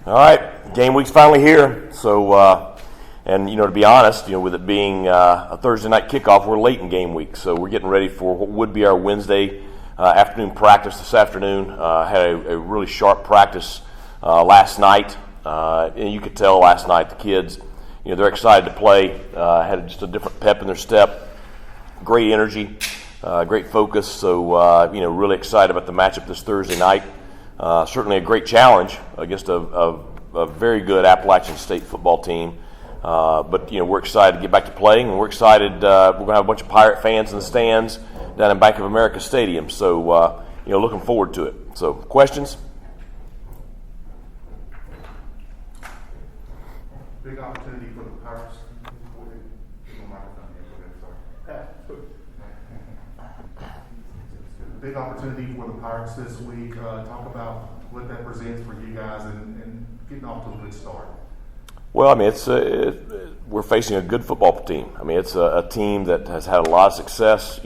All right, game week's finally here. So, and to be honest, with it being a Thursday night kickoff, we're late in game week. So we're getting ready for what would be our Wednesday afternoon practice this afternoon. Had a really sharp practice last night, and you could tell last night the kids, they're excited to play. Had just a different pep in their step, great energy, great focus. So, really excited about the matchup this Thursday night. Certainly a great challenge against a very good Appalachian State football team. But we're excited to get back to playing, and we're excited. We're going to have a bunch of Pirate fans in the stands down in Bank of America Stadium. So, looking forward to it. So, questions? Big opportunity for the Pirates. Big opportunity for the Pirates this week. Talk about what that presents for you guys and getting off to a good start. Well, we're facing a good football team. It's a team that has had a lot of success.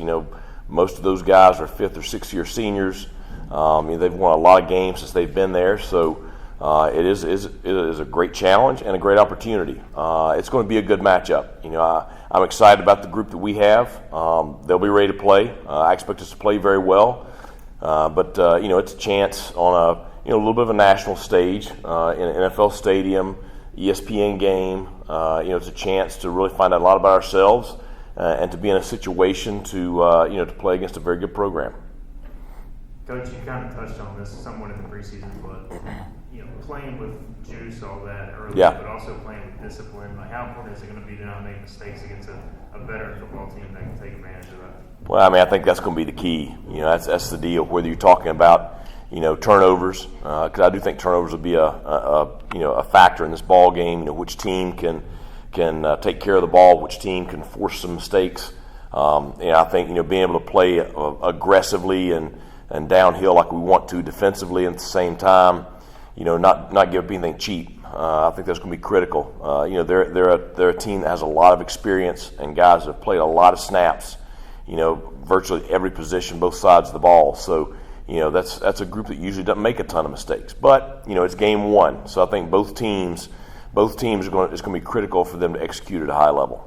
Most of those guys are 5th or 6th year seniors. They've won a lot of games since they've been there. So it is a great challenge and a great opportunity. It's going to be a good matchup. I'm excited about the group that we have. They'll be ready to play. I expect us to play very well. But it's a chance on a little bit of a national stage in an NFL stadium, ESPN game. It's a chance to really find out a lot about ourselves and to be in a situation to play against a very good program. Coach, you kind of touched on this somewhat in the preseason, but playing with juice, all that early, but also playing with discipline. How important is it going to be to not make mistakes against a better football team that can take advantage of that? Well, I think that's going to be the key. That's the deal. Whether you're talking about turnovers, because I do think turnovers will be a factor in this ball game. Which team can take care of the ball, which team can force some mistakes. I think being able to play aggressively and downhill like we want to defensively at the same time. Not give up anything cheap. I think that's going to be critical. They're a team that has a lot of experience and guys that have played a lot of snaps. Virtually every position, both sides of the ball. So, that's a group that usually doesn't make a ton of mistakes. But it's game one, so I think both teams it's going to be critical for them to execute at a high level.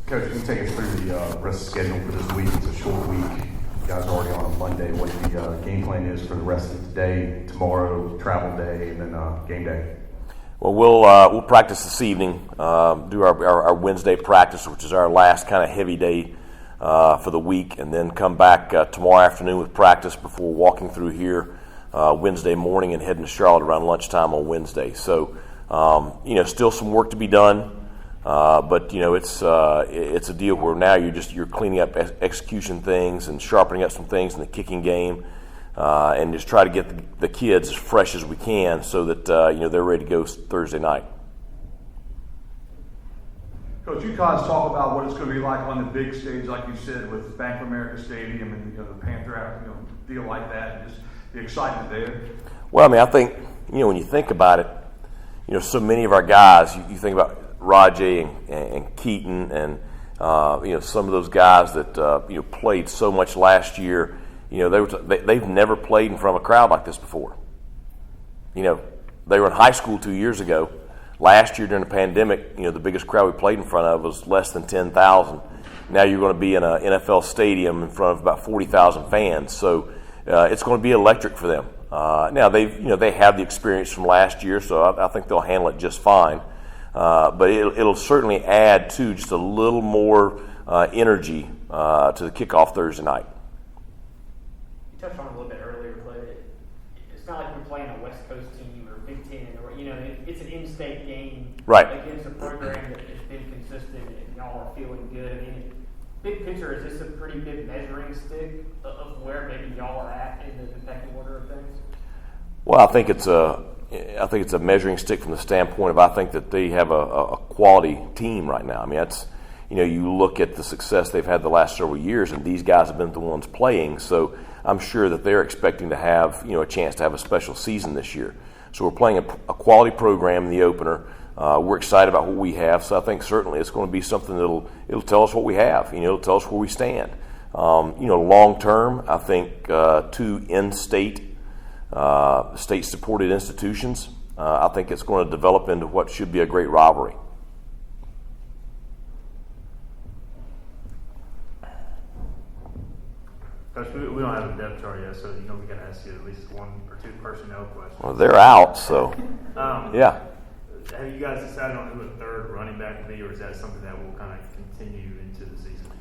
Coach, can you take us through the rest of the schedule for this week? It's a short week. You guys are already on a Monday. What the game plan is for the rest of today, tomorrow, travel day, and then game day? Well, we'll practice this evening, do our Wednesday practice, which is our last kind of heavy day for the week, and then come back tomorrow afternoon with practice before walking through here Wednesday morning and heading to Charlotte around lunchtime on Wednesday. So, still some work to be done. But it's a deal where now you're cleaning up execution things and sharpening up some things in the kicking game, and just try to get the kids as fresh as we can so that they're ready to go Thursday night. Coach, you guys talk about what it's going to be like on the big stage, like you said, with Bank of America Stadium and the Panther, deal like that, and just the excitement there. Well, I think when you think about it, so many of our guys, you think about Rajay and Keaton and some of those guys that played so much last year. They've never played in front of a crowd like this before. They were in high school 2 years ago. Last year during the pandemic, the biggest crowd we played in front of was less than 10,000. Now you're going to be in an NFL stadium in front of about 40,000 fans. So it's going to be electric for them. Now they have the experience from last year, so I think they'll handle it just fine. But it'll certainly add to just a little more energy to the kickoff Thursday night. You touched on it a little bit earlier, but it's not like we're playing a West Coast team or Big Ten, or it's an in-state game against a program that has been consistent, and y'all are feeling good. Big picture, is this a pretty good measuring stick of where maybe y'all are at in the pecking order of things? Well, I think it's a measuring stick from the standpoint of I think that they have a quality team right now. That's you look at the success they've had the last several years, and these guys have been the ones playing. So I'm sure that they're expecting to have a chance to have a special season this year. So we're playing a quality program in the opener. We're excited about what we have. So I think certainly it's going to be something it'll tell us what we have. It'll tell us where we stand. Long term, I think 2 in-state, state-supported institutions, I think it's going to develop into what should be a great rivalry. Coach, we don't have a depth chart yet, so we got to ask you at least 1 or 2 personnel questions. Well, they're out, so yeah. Have you guys decided on who a third running back will be, or is that something that will kind of continue into the season?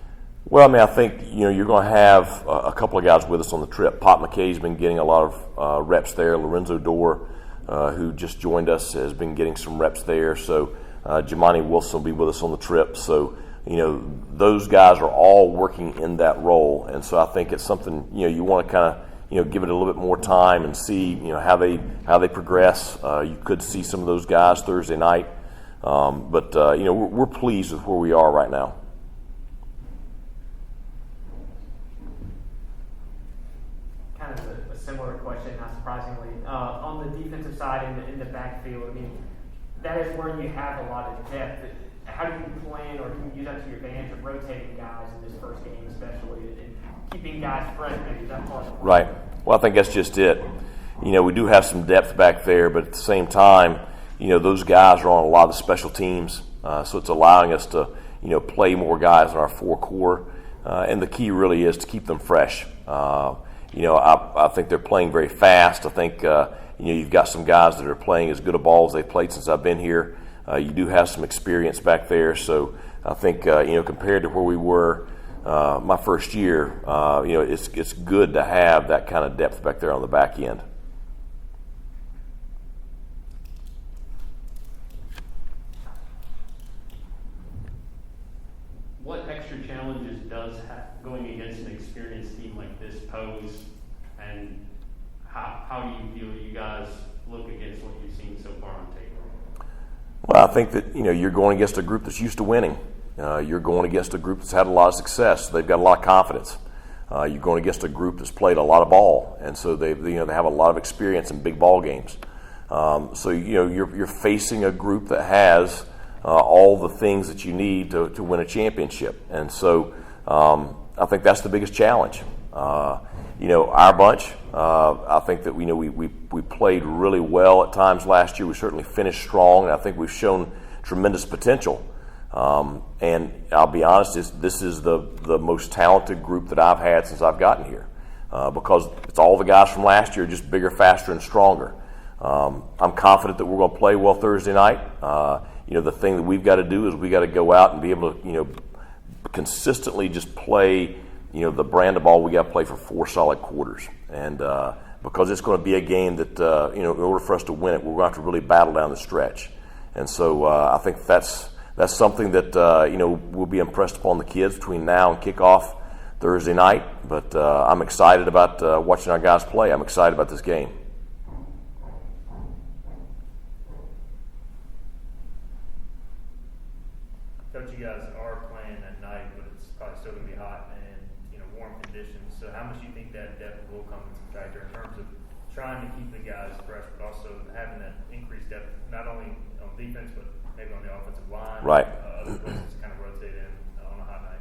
Well, I think you're going to have a couple of guys with us on the trip. Pop McKay's been getting a lot of reps there. Lorenzo Dorr, who just joined us, has been getting some reps there. So Jamani Wilson will be with us on the trip. So those guys are all working in that role, and so I think it's something you want to kind of give it a little bit more time and see how they progress. You could see some of those guys Thursday night, but we're pleased with where we are right now. Kind of a similar question, not surprisingly. On the defensive side in the backfield, that is where you have a lot of depth. How do you plan, or can you use that to your advantage of rotating guys in this first game, especially, and keeping guys fresh? Maybe is that part of it? Right. Well, I think that's just it. We do have some depth back there, but at the same time, those guys are on a lot of the special teams, so it's allowing us to, play more guys in our 4 core, and the key really is to keep them fresh. I think they're playing very fast. I think, you've got some guys that are playing as good a ball as they've played since I've been here. You do have some experience back there, so I think compared to where we were my first year, it's good to have that kind of depth back there on the back end. What extra challenges does going against an experienced team like this pose, and how do you feel you guys look against what you've seen so far on tape? Well, I think that you're going against a group that's used to winning. You're going against a group that's had a lot of success. They've got a lot of confidence. You're going against a group that's played a lot of ball, and so they have a lot of experience in big ball games. So you're facing a group that has all the things that you need to win a championship, and so I think that's the biggest challenge. Our bunch, I think that we played really well at times last year. We certainly finished strong, and I think we've shown tremendous potential. And I'll be honest, this is the most talented group that I've had since I've gotten here, because it's all the guys from last year, just bigger, faster, and stronger. I'm confident that we're going to play well Thursday night. The thing that we've got to do is we got to go out and be able to consistently just play the brand of ball we got to play for 4 solid quarters, and because it's going to be a game that in order for us to win it, we're going to have to really battle down the stretch, and so I think that's something that will be impressed upon the kids between now and kickoff Thursday night. But I'm excited about watching our guys play. I'm excited about this game. Coach, you guys are playing at night, but it's probably still going to be hot and warm conditions. So how much do you think that depth will come into factor in terms of trying to keep the guys fresh, but also having that increased depth, not only on defense, but maybe on the offensive line, right? Other places to kind of rotate in on a hot night.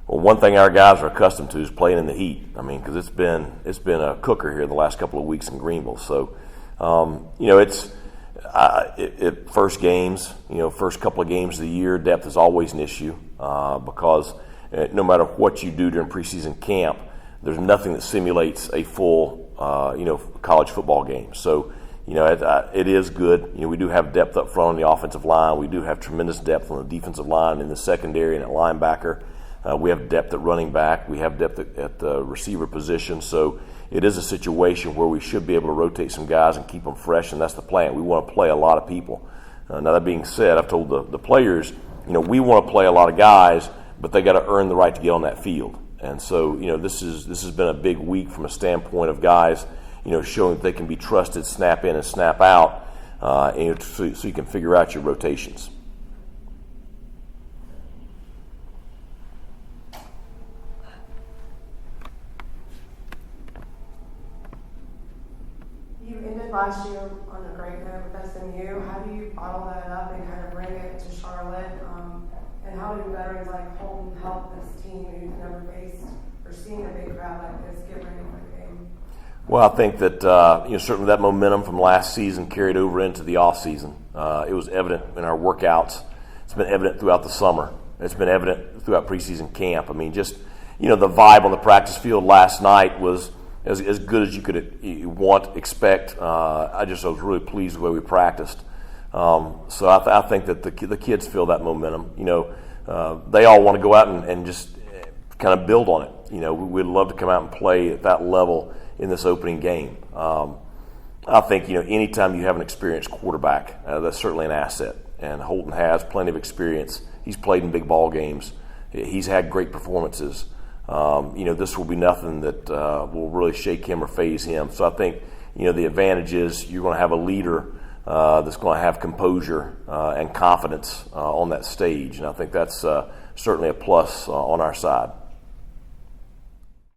Well, one thing our guys are accustomed to is playing in the heat. Because it's been a cooker here the last couple of weeks in Greenville. So, it's first games, first couple of games of the year, depth is always an issue because no matter what you do during preseason camp, there's nothing that simulates a full, college football game. So, it is good. We do have depth up front on the offensive line. We do have tremendous depth on the defensive line in the secondary and at linebacker. We have depth at running back. We have depth at the receiver position. So it is a situation where we should be able to rotate some guys and keep them fresh, and that's the plan. We want to play a lot of people. Now, that being said, I've told the players, we want to play a lot of guys, but they got to earn the right to get on that field. And so, this has been a big week from a standpoint of guys, showing that they can be trusted, snap in and snap out, so you can figure out your rotations. You ended last year on a great note with SMU. How do you bottle that up and kind of bring it to Charlotte? And how do veterans like Holton help this team who's never faced seeing a big crowd like this get ready for the game? Well, I think that certainly that momentum from last season carried over into the off season. It was evident in our workouts. It's been evident throughout the summer. It's been evident throughout preseason camp. I mean, just the vibe on the practice field last night was as good as you could expect. I was really pleased with the way we practiced. So I think that the kids feel that momentum. They all want to go out and just kind of build on it. We'd love to come out and play at that level in this opening game. I think anytime you have an experienced quarterback, that's certainly an asset. And Holton has plenty of experience. He's played in big ball games. He's had great performances. This will be nothing that will really shake him or faze him. So I think the advantage is you're going to have a leader that's going to have composure and confidence on that stage, and I think that's certainly a plus on our side.